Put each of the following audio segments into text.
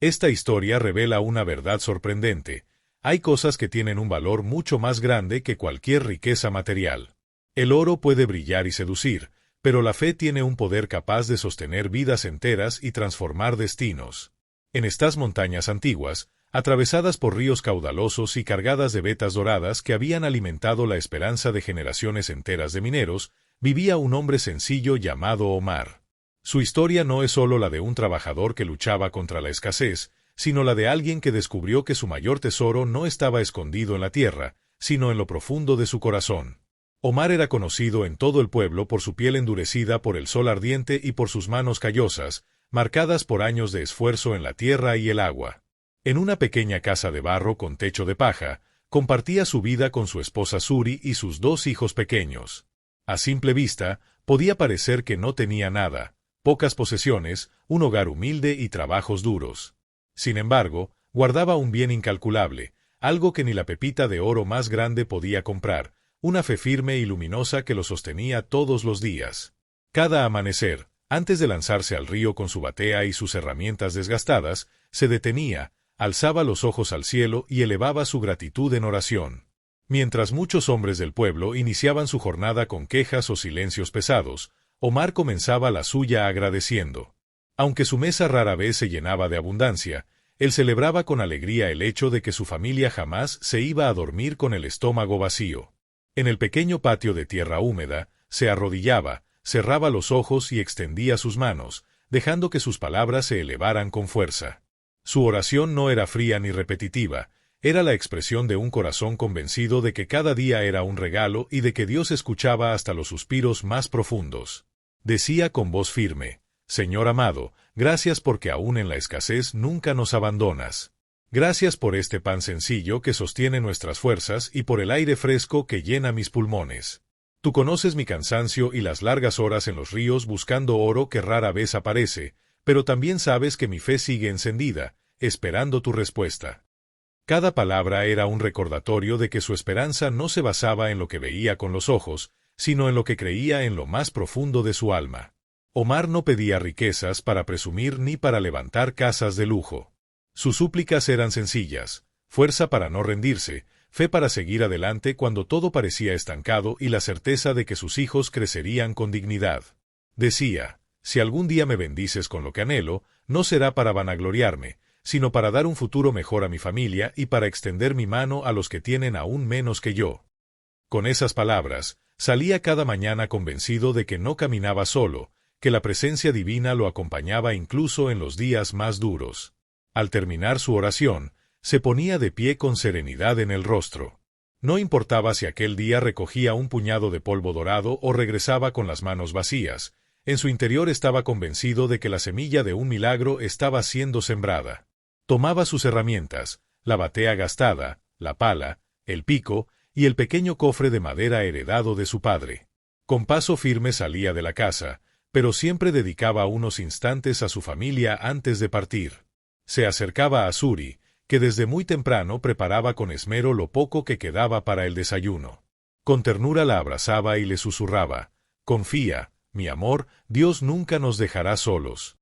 Esta historia revela una verdad sorprendente. Hay cosas que tienen un valor mucho más grande que cualquier riqueza material. El oro puede brillar y seducir, pero la fe tiene un poder capaz de sostener vidas enteras y transformar destinos. En estas montañas antiguas, atravesadas por ríos caudalosos y cargadas de vetas doradas que habían alimentado la esperanza de generaciones enteras de mineros, vivía un hombre sencillo llamado Omar. Su historia no es solo la de un trabajador que luchaba contra la escasez, sino la de alguien que descubrió que su mayor tesoro no estaba escondido en la tierra, sino en lo profundo de su corazón. Omar era conocido en todo el pueblo por su piel endurecida por el sol ardiente y por sus manos callosas, marcadas por años de esfuerzo en la tierra y el agua. En una pequeña casa de barro con techo de paja, compartía su vida con su esposa Suri y sus 2 hijos pequeños. A simple vista, podía parecer que no tenía nada, pocas posesiones, un hogar humilde y trabajos duros. Sin embargo, guardaba un bien incalculable, algo que ni la pepita de oro más grande podía comprar, una fe firme y luminosa que lo sostenía todos los días. Cada amanecer, antes de lanzarse al río con su batea y sus herramientas desgastadas, se detenía, alzaba los ojos al cielo y elevaba su gratitud en oración. Mientras muchos hombres del pueblo iniciaban su jornada con quejas o silencios pesados, Omar comenzaba la suya agradeciendo. Aunque su mesa rara vez se llenaba de abundancia, él celebraba con alegría el hecho de que su familia jamás se iba a dormir con el estómago vacío. En el pequeño patio de tierra húmeda, se arrodillaba, cerraba los ojos y extendía sus manos, dejando que sus palabras se elevaran con fuerza. Su oración no era fría ni repetitiva, era la expresión de un corazón convencido de que cada día era un regalo y de que Dios escuchaba hasta los suspiros más profundos. Decía con voz firme: Señor amado, gracias porque aún en la escasez nunca nos abandonas. Gracias por este pan sencillo que sostiene nuestras fuerzas y por el aire fresco que llena mis pulmones. Tú conoces mi cansancio y las largas horas en los ríos buscando oro que rara vez aparece, pero también sabes que mi fe sigue encendida, esperando tu respuesta. Cada palabra era un recordatorio de que su esperanza no se basaba en lo que veía con los ojos, sino en lo que creía en lo más profundo de su alma. Omar no pedía riquezas para presumir ni para levantar casas de lujo. Sus súplicas eran sencillas: fuerza para no rendirse, fe para seguir adelante cuando todo parecía estancado y la certeza de que sus hijos crecerían con dignidad. Decía: si algún día me bendices con lo que anhelo, no será para vanagloriarme, sino para dar un futuro mejor a mi familia y para extender mi mano a los que tienen aún menos que yo. Con esas palabras, salía cada mañana convencido de que no caminaba solo, que la presencia divina lo acompañaba incluso en los días más duros. Al terminar su oración, se ponía de pie con serenidad en el rostro. No importaba si aquel día recogía un puñado de polvo dorado o regresaba con las manos vacías, en su interior estaba convencido de que la semilla de un milagro estaba siendo sembrada. Tomaba sus herramientas, la batea gastada, la pala, el pico y el pequeño cofre de madera heredado de su padre. Con paso firme salía de la casa, pero siempre dedicaba unos instantes a su familia antes de partir. Se acercaba a Suri, que desde muy temprano preparaba con esmero lo poco que quedaba para el desayuno. Con ternura la abrazaba y le susurraba: confía, mi amor, Dios nunca nos dejará solos.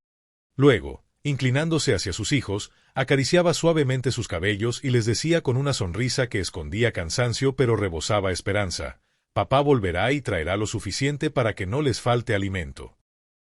Luego, inclinándose hacia sus hijos, acariciaba suavemente sus cabellos y les decía con una sonrisa que escondía cansancio pero rebosaba esperanza: papá volverá y traerá lo suficiente para que no les falte alimento.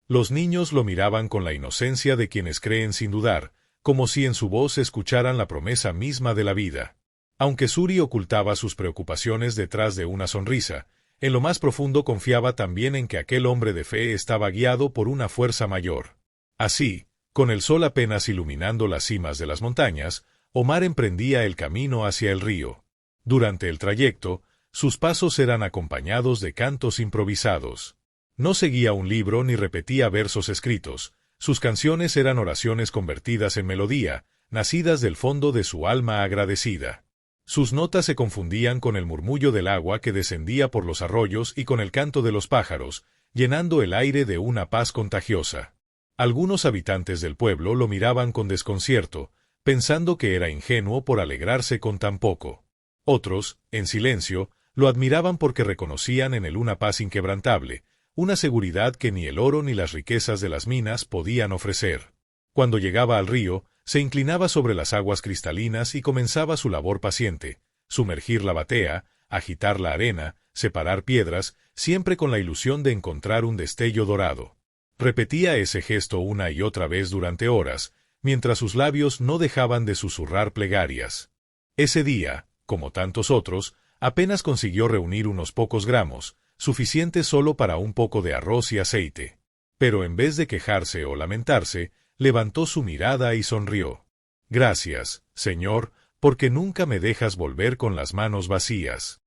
Los niños lo miraban con la inocencia de quienes creen sin dudar, como si en su voz escucharan la promesa misma de la vida. Aunque Suri ocultaba sus preocupaciones detrás de una sonrisa, en lo más profundo confiaba también en que aquel hombre de fe estaba guiado por una fuerza mayor. Así, con el sol apenas iluminando las cimas de las montañas, Omar emprendía el camino hacia el río. Durante el trayecto, sus pasos eran acompañados de cantos improvisados. No seguía un libro ni repetía versos escritos. Sus canciones eran oraciones convertidas en melodía, nacidas del fondo de su alma agradecida. Sus notas se confundían con el murmullo del agua que descendía por los arroyos y con el canto de los pájaros, llenando el aire de una paz contagiosa. Algunos habitantes del pueblo lo miraban con desconcierto, pensando que era ingenuo por alegrarse con tan poco. Otros, en silencio, lo admiraban porque reconocían en él una paz inquebrantable, una seguridad que ni el oro ni las riquezas de las minas podían ofrecer. Cuando llegaba al río, Se inclinaba sobre las aguas cristalinas y comenzaba su labor paciente: sumergir la batea, agitar la arena, separar piedras, siempre con la ilusión de encontrar un destello dorado. Repetía ese gesto una y otra vez durante horas, mientras sus labios no dejaban de susurrar plegarias. Ese día, como tantos otros, apenas consiguió reunir unos pocos gramos, suficientes solo para un poco de arroz y aceite. Pero en vez de quejarse o lamentarse, levantó su mirada y sonrió. «Gracias, Señor, porque nunca me dejas volver con las manos vacías».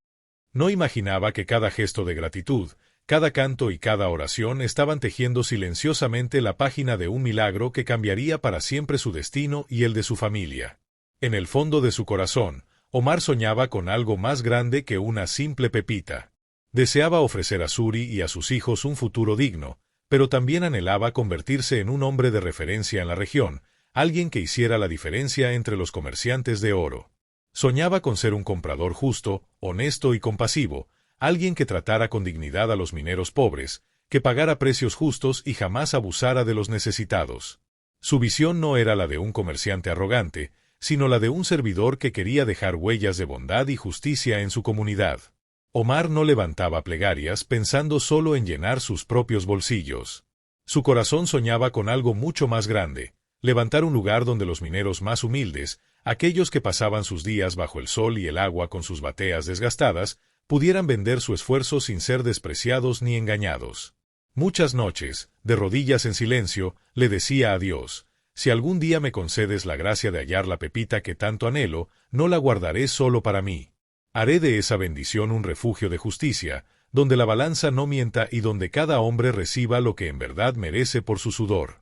No imaginaba que cada gesto de gratitud, cada canto y cada oración estaban tejiendo silenciosamente la página de un milagro que cambiaría para siempre su destino y el de su familia. En el fondo de su corazón, Omar soñaba con algo más grande que una simple pepita. Deseaba ofrecer a Suri y a sus hijos un futuro digno, pero también anhelaba convertirse en un hombre de referencia en la región, alguien que hiciera la diferencia entre los comerciantes de oro. Soñaba con ser un comprador justo, honesto y compasivo, alguien que tratara con dignidad a los mineros pobres, que pagara precios justos y jamás abusara de los necesitados. Su visión no era la de un comerciante arrogante, sino la de un servidor que quería dejar huellas de bondad y justicia en su comunidad. Omar no levantaba plegarias pensando solo en llenar sus propios bolsillos. Su corazón soñaba con algo mucho más grande: levantar un lugar donde los mineros más humildes, aquellos que pasaban sus días bajo el sol y el agua con sus bateas desgastadas, pudieran vender su esfuerzo sin ser despreciados ni engañados. Muchas noches, de rodillas en silencio, le decía a Dios: «Si algún día me concedes la gracia de hallar la pepita que tanto anhelo, no la guardaré solo para mí. Haré de esa bendición un refugio de justicia, donde la balanza no mienta y donde cada hombre reciba lo que en verdad merece por su sudor».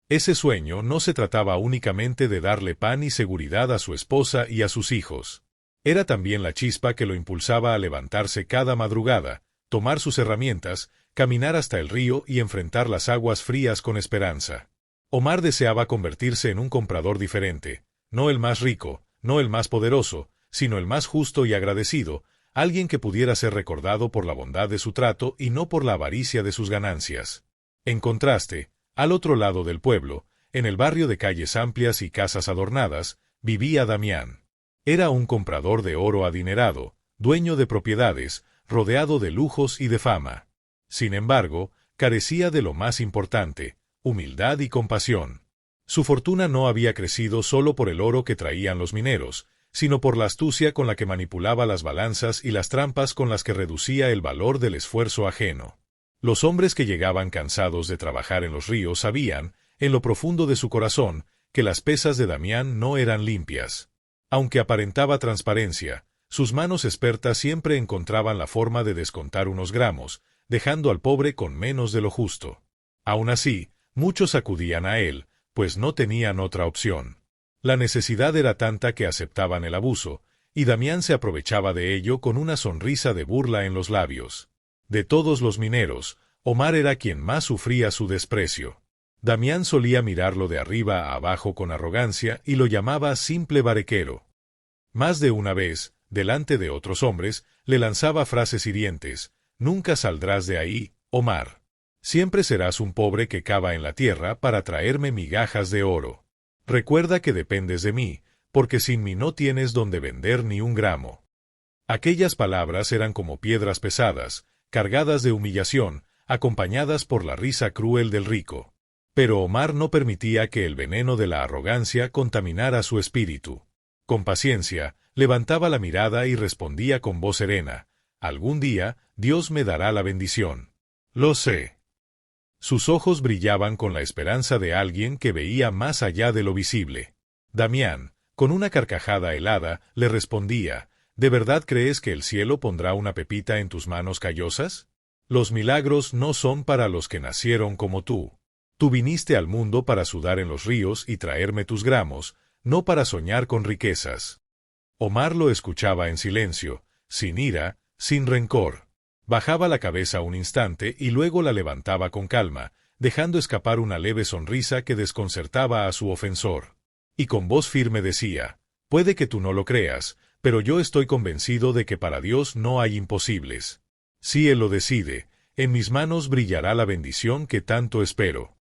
Ese sueño no se trataba únicamente de darle pan y seguridad a su esposa y a sus hijos. Era también la chispa que lo impulsaba a levantarse cada madrugada, tomar sus herramientas, caminar hasta el río y enfrentar las aguas frías con esperanza. Omar deseaba convertirse en un comprador diferente, no el más rico, no el más poderoso, sino el más justo y agradecido, alguien que pudiera ser recordado por la bondad de su trato y no por la avaricia de sus ganancias. En contraste, al otro lado del pueblo, en el barrio de calles amplias y casas adornadas, vivía Damián. Era un comprador de oro adinerado, dueño de propiedades, rodeado de lujos y de fama. Sin embargo, carecía de lo más importante: humildad y compasión. Su fortuna no había crecido solo por el oro que traían los mineros, sino por la astucia con la que manipulaba las balanzas y las trampas con las que reducía el valor del esfuerzo ajeno. Los hombres que llegaban cansados de trabajar en los ríos sabían, en lo profundo de su corazón, que las pesas de Damián no eran limpias. Aunque aparentaba transparencia, sus manos expertas siempre encontraban la forma de descontar unos gramos, dejando al pobre con menos de lo justo. Aun así, muchos acudían a él, pues no tenían otra opción. La necesidad era tanta que aceptaban el abuso, y Damián se aprovechaba de ello con una sonrisa de burla en los labios. De todos los mineros, Omar era quien más sufría su desprecio. Damián solía mirarlo de arriba a abajo con arrogancia y lo llamaba simple barequero. Más de una vez, delante de otros hombres, le lanzaba frases hirientes: «Nunca saldrás de ahí, Omar. Siempre serás un pobre que cava en la tierra para traerme migajas de oro. Recuerda que dependes de mí, porque sin mí no tienes donde vender ni un gramo». Aquellas palabras eran como piedras pesadas, cargadas de humillación, acompañadas por la risa cruel del rico. Pero Omar no permitía que el veneno de la arrogancia contaminara su espíritu. Con paciencia, levantaba la mirada y respondía con voz serena: «Algún día, Dios me dará la bendición. Lo sé». Sus ojos brillaban con la esperanza de alguien que veía más allá de lo visible. Damián, con una carcajada helada, le respondía: «¿De verdad crees que el cielo pondrá una pepita en tus manos callosas? Los milagros no son para los que nacieron como tú. Tú viniste al mundo para sudar en los ríos y traerme tus gramos, no para soñar con riquezas». Omar lo escuchaba en silencio, sin ira, sin rencor. Bajaba la cabeza un instante y luego la levantaba con calma, dejando escapar una leve sonrisa que desconcertaba a su ofensor. Y con voz firme decía: «Puede que tú no lo creas, pero yo estoy convencido de que para Dios no hay imposibles. Si Él lo decide, en mis manos brillará la bendición que tanto espero».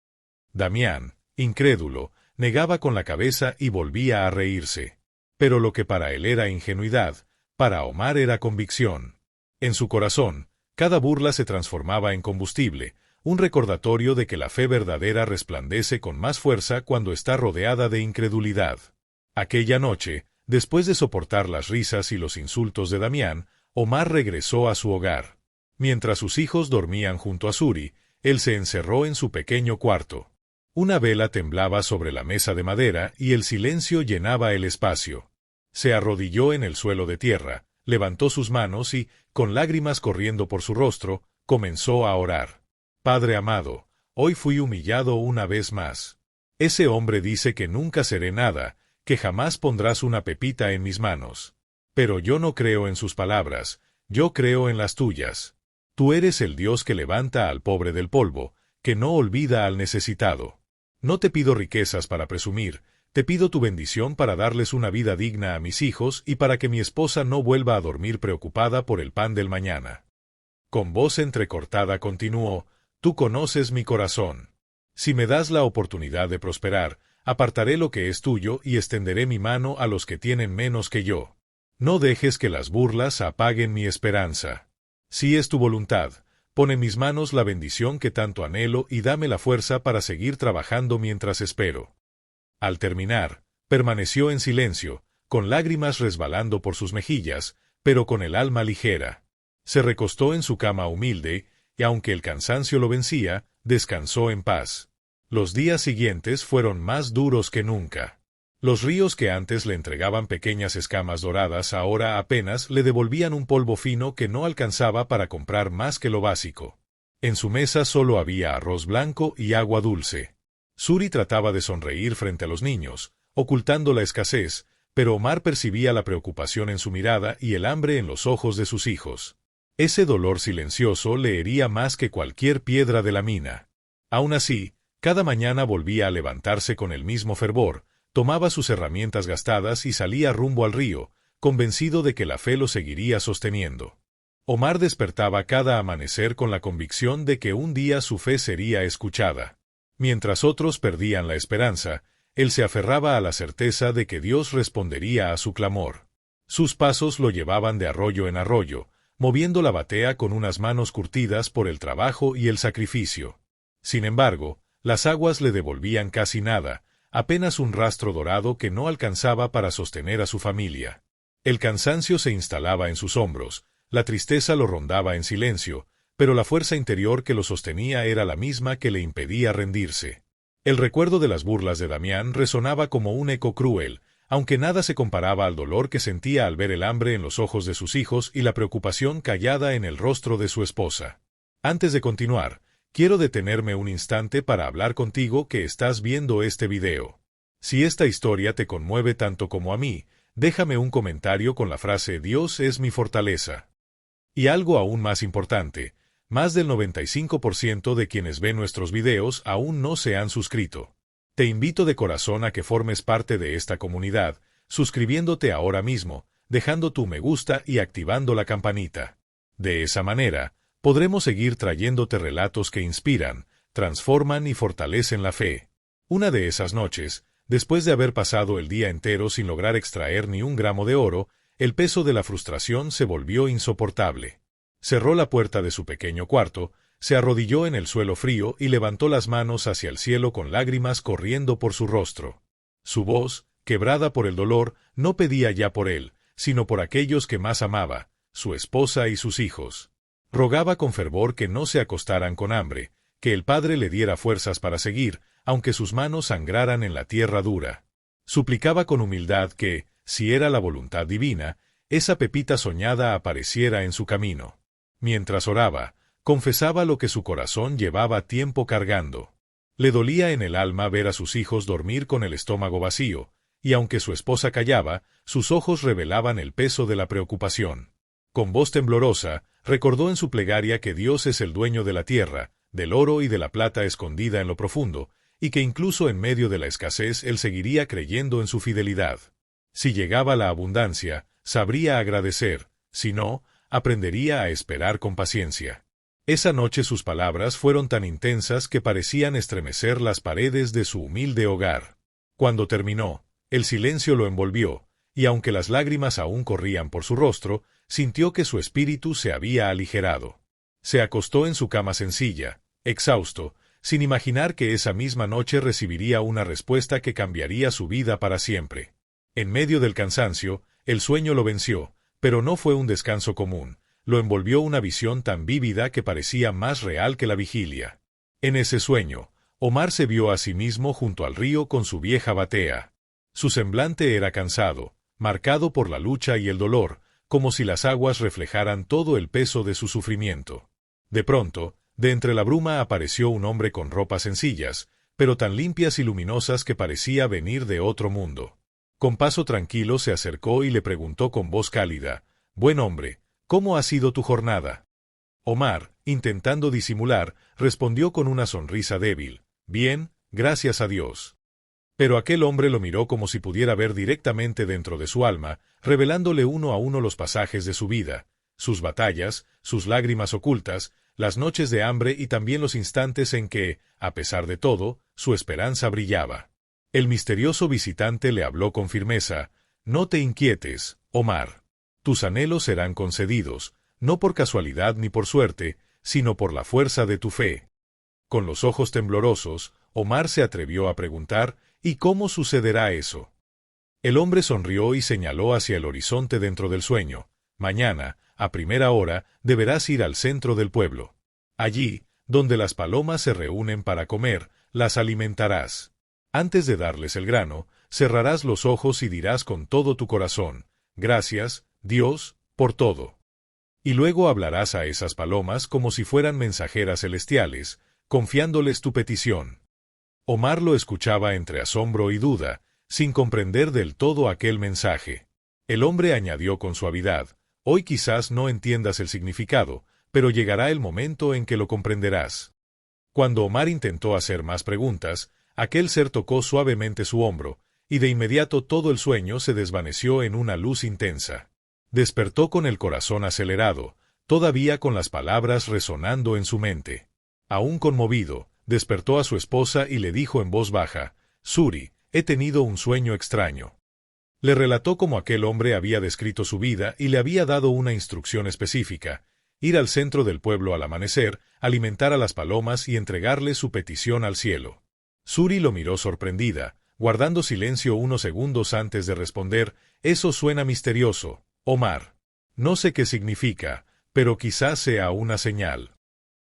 Damián, incrédulo, negaba con la cabeza y volvía a reírse. Pero lo que para él era ingenuidad, para Omar era convicción. En su corazón, cada burla se transformaba en combustible, un recordatorio de que la fe verdadera resplandece con más fuerza cuando está rodeada de incredulidad. Aquella noche, después de soportar las risas y los insultos de Damián, Omar regresó a su hogar. Mientras sus hijos dormían junto a Suri, él se encerró en su pequeño cuarto. Una vela temblaba sobre la mesa de madera y el silencio llenaba el espacio. Se arrodilló en el suelo de tierra, levantó sus manos y, con lágrimas corriendo por su rostro, comenzó a orar. Padre amado, hoy fui humillado una vez más. Ese hombre dice que nunca seré nada, que jamás pondrás una pepita en mis manos. Pero yo no creo en sus palabras, yo creo en las tuyas. Tú eres el Dios que levanta al pobre del polvo, que no olvida al necesitado. No te pido riquezas para presumir, te pido tu bendición para darles una vida digna a mis hijos y para que mi esposa no vuelva a dormir preocupada por el pan del mañana. Con voz entrecortada continuó, tú conoces mi corazón. Si me das la oportunidad de prosperar, apartaré lo que es tuyo y extenderé mi mano a los que tienen menos que yo. No dejes que las burlas apaguen mi esperanza. Si es tu voluntad, pon en mis manos la bendición que tanto anhelo y dame la fuerza para seguir trabajando mientras espero. Al terminar, permaneció en silencio, con lágrimas resbalando por sus mejillas, pero con el alma ligera. Se recostó en su cama humilde, y aunque el cansancio lo vencía, descansó en paz. Los días siguientes fueron más duros que nunca. Los ríos que antes le entregaban pequeñas escamas doradas ahora apenas le devolvían un polvo fino que no alcanzaba para comprar más que lo básico. En su mesa solo había arroz blanco y agua dulce. Suri trataba de sonreír frente a los niños, ocultando la escasez, pero Omar percibía la preocupación en su mirada y el hambre en los ojos de sus hijos. Ese dolor silencioso le hería más que cualquier piedra de la mina. Aún así, cada mañana volvía a levantarse con el mismo fervor, tomaba sus herramientas gastadas y salía rumbo al río, convencido de que la fe lo seguiría sosteniendo. Omar despertaba cada amanecer con la convicción de que un día su fe sería escuchada. Mientras otros perdían la esperanza, él se aferraba a la certeza de que Dios respondería a su clamor. Sus pasos lo llevaban de arroyo en arroyo, moviendo la batea con unas manos curtidas por el trabajo y el sacrificio. Sin embargo, las aguas le devolvían casi nada, apenas un rastro dorado que no alcanzaba para sostener a su familia. El cansancio se instalaba en sus hombros, la tristeza lo rondaba en silencio, pero la fuerza interior que lo sostenía era la misma que le impedía rendirse. El recuerdo de las burlas de Damián resonaba como un eco cruel, aunque nada se comparaba al dolor que sentía al ver el hambre en los ojos de sus hijos y la preocupación callada en el rostro de su esposa. Antes de continuar, quiero detenerme un instante para hablar contigo que estás viendo este video. Si esta historia te conmueve tanto como a mí, déjame un comentario con la frase «Dios es mi fortaleza». Y algo aún más importante, más del 95% de quienes ven nuestros videos aún no se han suscrito. Te invito de corazón a que formes parte de esta comunidad, suscribiéndote ahora mismo, dejando tu me gusta y activando la campanita. De esa manera, podremos seguir trayéndote relatos que inspiran, transforman y fortalecen la fe. Una de esas noches, después de haber pasado el día entero sin lograr extraer ni un gramo de oro, el peso de la frustración se volvió insoportable. Cerró la puerta de su pequeño cuarto, se arrodilló en el suelo frío y levantó las manos hacia el cielo con lágrimas corriendo por su rostro. Su voz, quebrada por el dolor, no pedía ya por él, sino por aquellos que más amaba, su esposa y sus hijos. Rogaba con fervor que no se acostaran con hambre, que el Padre le diera fuerzas para seguir, aunque sus manos sangraran en la tierra dura. Suplicaba con humildad que, si era la voluntad divina, esa pepita soñada apareciera en su camino. Mientras oraba, confesaba lo que su corazón llevaba tiempo cargando. Le dolía en el alma ver a sus hijos dormir con el estómago vacío, y aunque su esposa callaba, sus ojos revelaban el peso de la preocupación. Con voz temblorosa, recordó en su plegaria que Dios es el dueño de la tierra, del oro y de la plata escondida en lo profundo, y que incluso en medio de la escasez él seguiría creyendo en su fidelidad. Si llegaba la abundancia, sabría agradecer, si no, aprendería a esperar con paciencia. Esa noche sus palabras fueron tan intensas que parecían estremecer las paredes de su humilde hogar. Cuando terminó, el silencio lo envolvió, y aunque las lágrimas aún corrían por su rostro, sintió que su espíritu se había aligerado. Se acostó en su cama sencilla, exhausto, sin imaginar que esa misma noche recibiría una respuesta que cambiaría su vida para siempre. En medio del cansancio, el sueño lo venció, pero no fue un descanso común, lo envolvió una visión tan vívida que parecía más real que la vigilia. En ese sueño, Omar se vio a sí mismo junto al río con su vieja batea. Su semblante era cansado, marcado por la lucha y el dolor, como si las aguas reflejaran todo el peso de su sufrimiento. De pronto, de entre la bruma apareció un hombre con ropas sencillas, pero tan limpias y luminosas que parecía venir de otro mundo. Con paso tranquilo se acercó y le preguntó con voz cálida: «Buen hombre, ¿cómo ha sido tu jornada?». Omar, intentando disimular, respondió con una sonrisa débil: «Bien, gracias a Dios». Pero aquel hombre lo miró como si pudiera ver directamente dentro de su alma, revelándole uno a uno los pasajes de su vida, sus batallas, sus lágrimas ocultas, las noches de hambre y también los instantes en que, a pesar de todo, su esperanza brillaba. El misterioso visitante le habló con firmeza: «No te inquietes, Omar. Tus anhelos serán concedidos, no por casualidad ni por suerte, sino por la fuerza de tu fe». Con los ojos temblorosos, Omar se atrevió a preguntar: «¿Y cómo sucederá eso?». El hombre sonrió y señaló hacia el horizonte dentro del sueño: «Mañana, a primera hora, deberás ir al centro del pueblo. Allí, donde las palomas se reúnen para comer, las alimentarás. Antes de darles el grano, cerrarás los ojos y dirás con todo tu corazón: «Gracias, Dios, por todo». Y luego hablarás a esas palomas como si fueran mensajeras celestiales, confiándoles tu petición». Omar lo escuchaba entre asombro y duda, sin comprender del todo aquel mensaje. El hombre añadió con suavidad: «Hoy quizás no entiendas el significado, pero llegará el momento en que lo comprenderás». Cuando Omar intentó hacer más preguntas, aquel ser tocó suavemente su hombro, y de inmediato todo el sueño se desvaneció en una luz intensa. Despertó con el corazón acelerado, todavía con las palabras resonando en su mente. Aún conmovido, despertó a su esposa y le dijo en voz baja: «Suri, he tenido un sueño extraño». Le relató cómo aquel hombre había descrito su vida y le había dado una instrucción específica: ir al centro del pueblo al amanecer, alimentar a las palomas y entregarle su petición al cielo. Suri lo miró sorprendida, guardando silencio unos segundos antes de responder: «Eso suena misterioso, Omar. No sé qué significa, pero quizás sea una señal».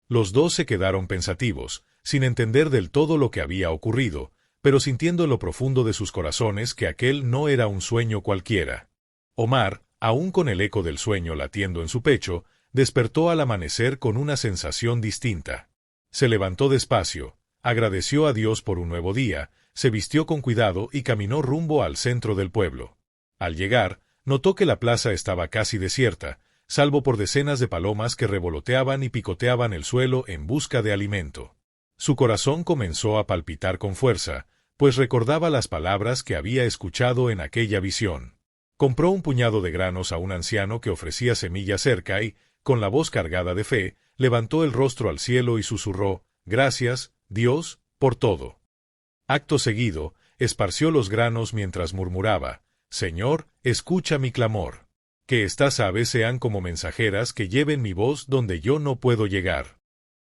Los dos se quedaron pensativos, sin entender del todo lo que había ocurrido, pero sintiendo en lo profundo de sus corazones que aquel no era un sueño cualquiera. Omar, aún con el eco del sueño latiendo en su pecho, despertó al amanecer con una sensación distinta. Se levantó despacio, agradeció a Dios por un nuevo día, se vistió con cuidado y caminó rumbo al centro del pueblo. Al llegar, notó que la plaza estaba casi desierta, salvo por decenas de palomas que revoloteaban y picoteaban el suelo en busca de alimento. Su corazón comenzó a palpitar con fuerza, pues recordaba las palabras que había escuchado en aquella visión. Compró un puñado de granos a un anciano que ofrecía semillas cerca y, con la voz cargada de fe, levantó el rostro al cielo y susurró: «Gracias, Dios, por todo». Acto seguido, esparció los granos mientras murmuraba: «Señor, escucha mi clamor. Que estas aves sean como mensajeras que lleven mi voz donde yo no puedo llegar».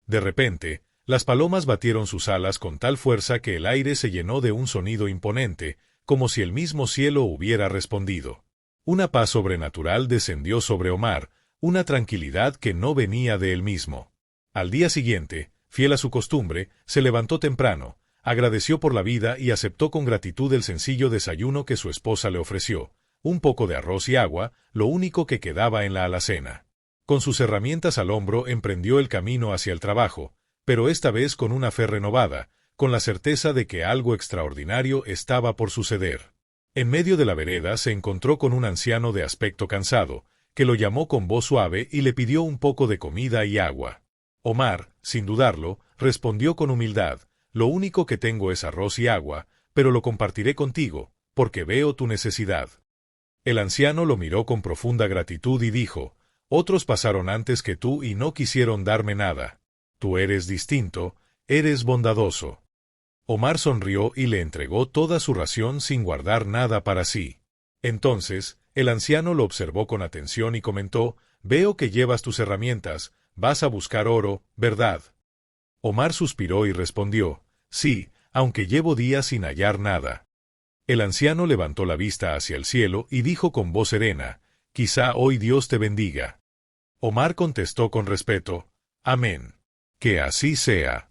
De repente, las palomas batieron sus alas con tal fuerza que el aire se llenó de un sonido imponente, como si el mismo cielo hubiera respondido. Una paz sobrenatural descendió sobre Omar, una tranquilidad que no venía de él mismo. Al día siguiente, fiel a su costumbre, se levantó temprano, agradeció por la vida y aceptó con gratitud el sencillo desayuno que su esposa le ofreció: un poco de arroz y agua, lo único que quedaba en la alacena. Con sus herramientas al hombro emprendió el camino hacia el trabajo, pero esta vez con una fe renovada, con la certeza de que algo extraordinario estaba por suceder. En medio de la vereda se encontró con un anciano de aspecto cansado, que lo llamó con voz suave y le pidió un poco de comida y agua. Omar, sin dudarlo, respondió con humildad: «Lo único que tengo es arroz y agua, pero lo compartiré contigo, porque veo tu necesidad». El anciano lo miró con profunda gratitud y dijo: «Otros pasaron antes que tú y no quisieron darme nada. Tú eres distinto, eres bondadoso». Omar sonrió y le entregó toda su ración sin guardar nada para sí. Entonces, el anciano lo observó con atención y comentó: «Veo que llevas tus herramientas, vas a buscar oro, ¿verdad?». Omar suspiró y respondió: «Sí, aunque llevo días sin hallar nada». El anciano levantó la vista hacia el cielo y dijo con voz serena: «Quizá hoy Dios te bendiga». Omar contestó con respeto: «Amén. Que así sea».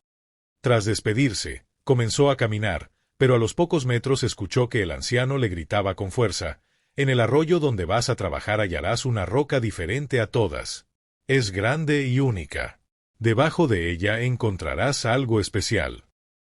Tras despedirse, comenzó a caminar, pero a los pocos metros escuchó que el anciano le gritaba con fuerza: «En el arroyo donde vas a trabajar hallarás una roca diferente a todas. Es grande y única. Debajo de ella encontrarás algo especial».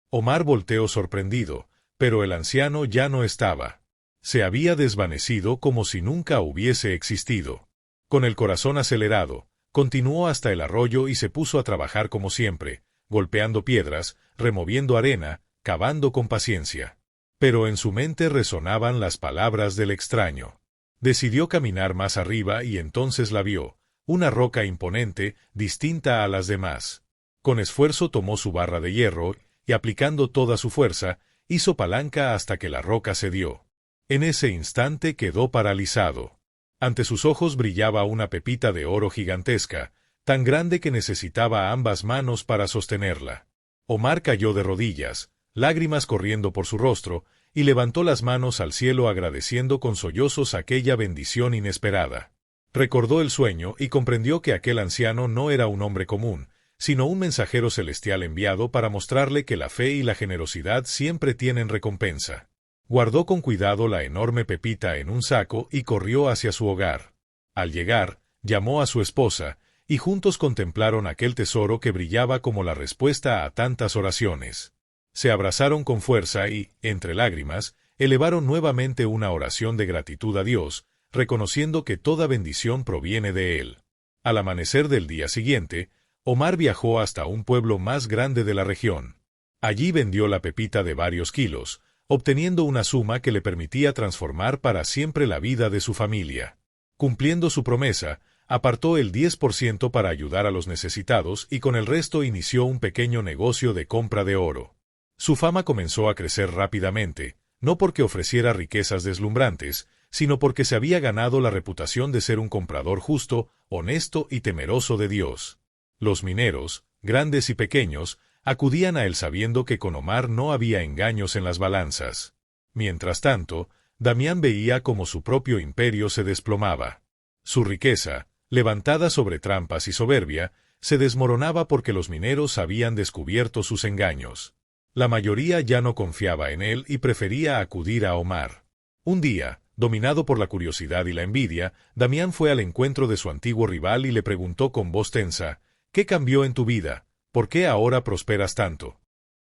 Omar volteó sorprendido, pero el anciano ya no estaba. Se había desvanecido como si nunca hubiese existido. Con el corazón acelerado, continuó hasta el arroyo y se puso a trabajar como siempre, golpeando piedras, removiendo arena, cavando con paciencia. Pero en su mente resonaban las palabras del extraño. Decidió caminar más arriba y entonces la vio, una roca imponente, distinta a las demás. Con esfuerzo tomó su barra de hierro y, aplicando toda su fuerza, hizo palanca hasta que la roca cedió. En ese instante quedó paralizado. Ante sus ojos brillaba una pepita de oro gigantesca, tan grande que necesitaba ambas manos para sostenerla. Omar cayó de rodillas, lágrimas corriendo por su rostro, y levantó las manos al cielo agradeciendo con sollozos aquella bendición inesperada. Recordó el sueño y comprendió que aquel anciano no era un hombre común, sino un mensajero celestial enviado para mostrarle que la fe y la generosidad siempre tienen recompensa. Guardó con cuidado la enorme pepita en un saco y corrió hacia su hogar. Al llegar, llamó a su esposa, y juntos contemplaron aquel tesoro que brillaba como la respuesta a tantas oraciones. Se abrazaron con fuerza y, entre lágrimas, elevaron nuevamente una oración de gratitud a Dios, reconociendo que toda bendición proviene de Él. Al amanecer del día siguiente, Omar viajó hasta un pueblo más grande de la región. Allí vendió la pepita de varios kilos, obteniendo una suma que le permitía transformar para siempre la vida de su familia. Cumpliendo su promesa, apartó el 10% para ayudar a los necesitados y con el resto inició un pequeño negocio de compra de oro. Su fama comenzó a crecer rápidamente, no porque ofreciera riquezas deslumbrantes, sino porque se había ganado la reputación de ser un comprador justo, honesto y temeroso de Dios. Los mineros, grandes y pequeños, acudían a él sabiendo que con Omar no había engaños en las balanzas. Mientras tanto, Damián veía cómo su propio imperio se desplomaba. Su riqueza, levantada sobre trampas y soberbia, se desmoronaba porque los mineros habían descubierto sus engaños. La mayoría ya no confiaba en él y prefería acudir a Omar. Un día, dominado por la curiosidad y la envidia, Damián fue al encuentro de su antiguo rival y le preguntó con voz tensa: «¿Qué cambió en tu vida? ¿Por qué ahora prosperas tanto?».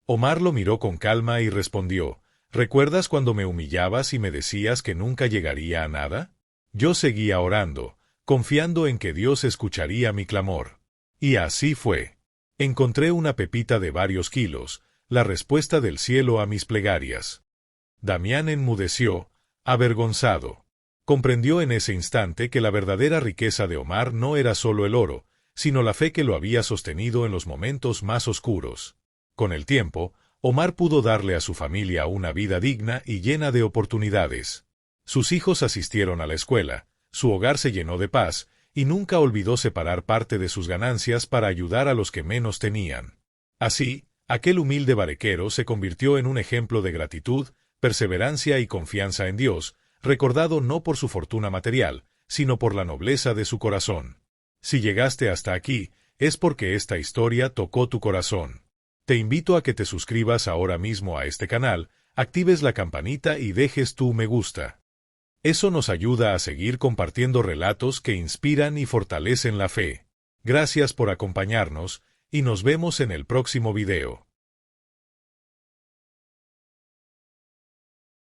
Omar lo miró con calma y respondió: «¿Recuerdas cuando me humillabas y me decías que nunca llegaría a nada? Yo seguía orando, confiando en que Dios escucharía mi clamor. Y así fue. Encontré una pepita de varios kilos, la respuesta del cielo a mis plegarias». Damián enmudeció, avergonzado. Comprendió en ese instante que la verdadera riqueza de Omar no era solo el oro, sino la fe que lo había sostenido en los momentos más oscuros. Con el tiempo, Omar pudo darle a su familia una vida digna y llena de oportunidades. Sus hijos asistieron a la escuela, su hogar se llenó de paz, y nunca olvidó separar parte de sus ganancias para ayudar a los que menos tenían. Así, aquel humilde barequero se convirtió en un ejemplo de gratitud, perseverancia y confianza en Dios, recordado no por su fortuna material, sino por la nobleza de su corazón. Si llegaste hasta aquí, es porque esta historia tocó tu corazón. Te invito a que te suscribas ahora mismo a este canal, actives la campanita y dejes tu me gusta. Eso nos ayuda a seguir compartiendo relatos que inspiran y fortalecen la fe. Gracias por acompañarnos, y nos vemos en el próximo video.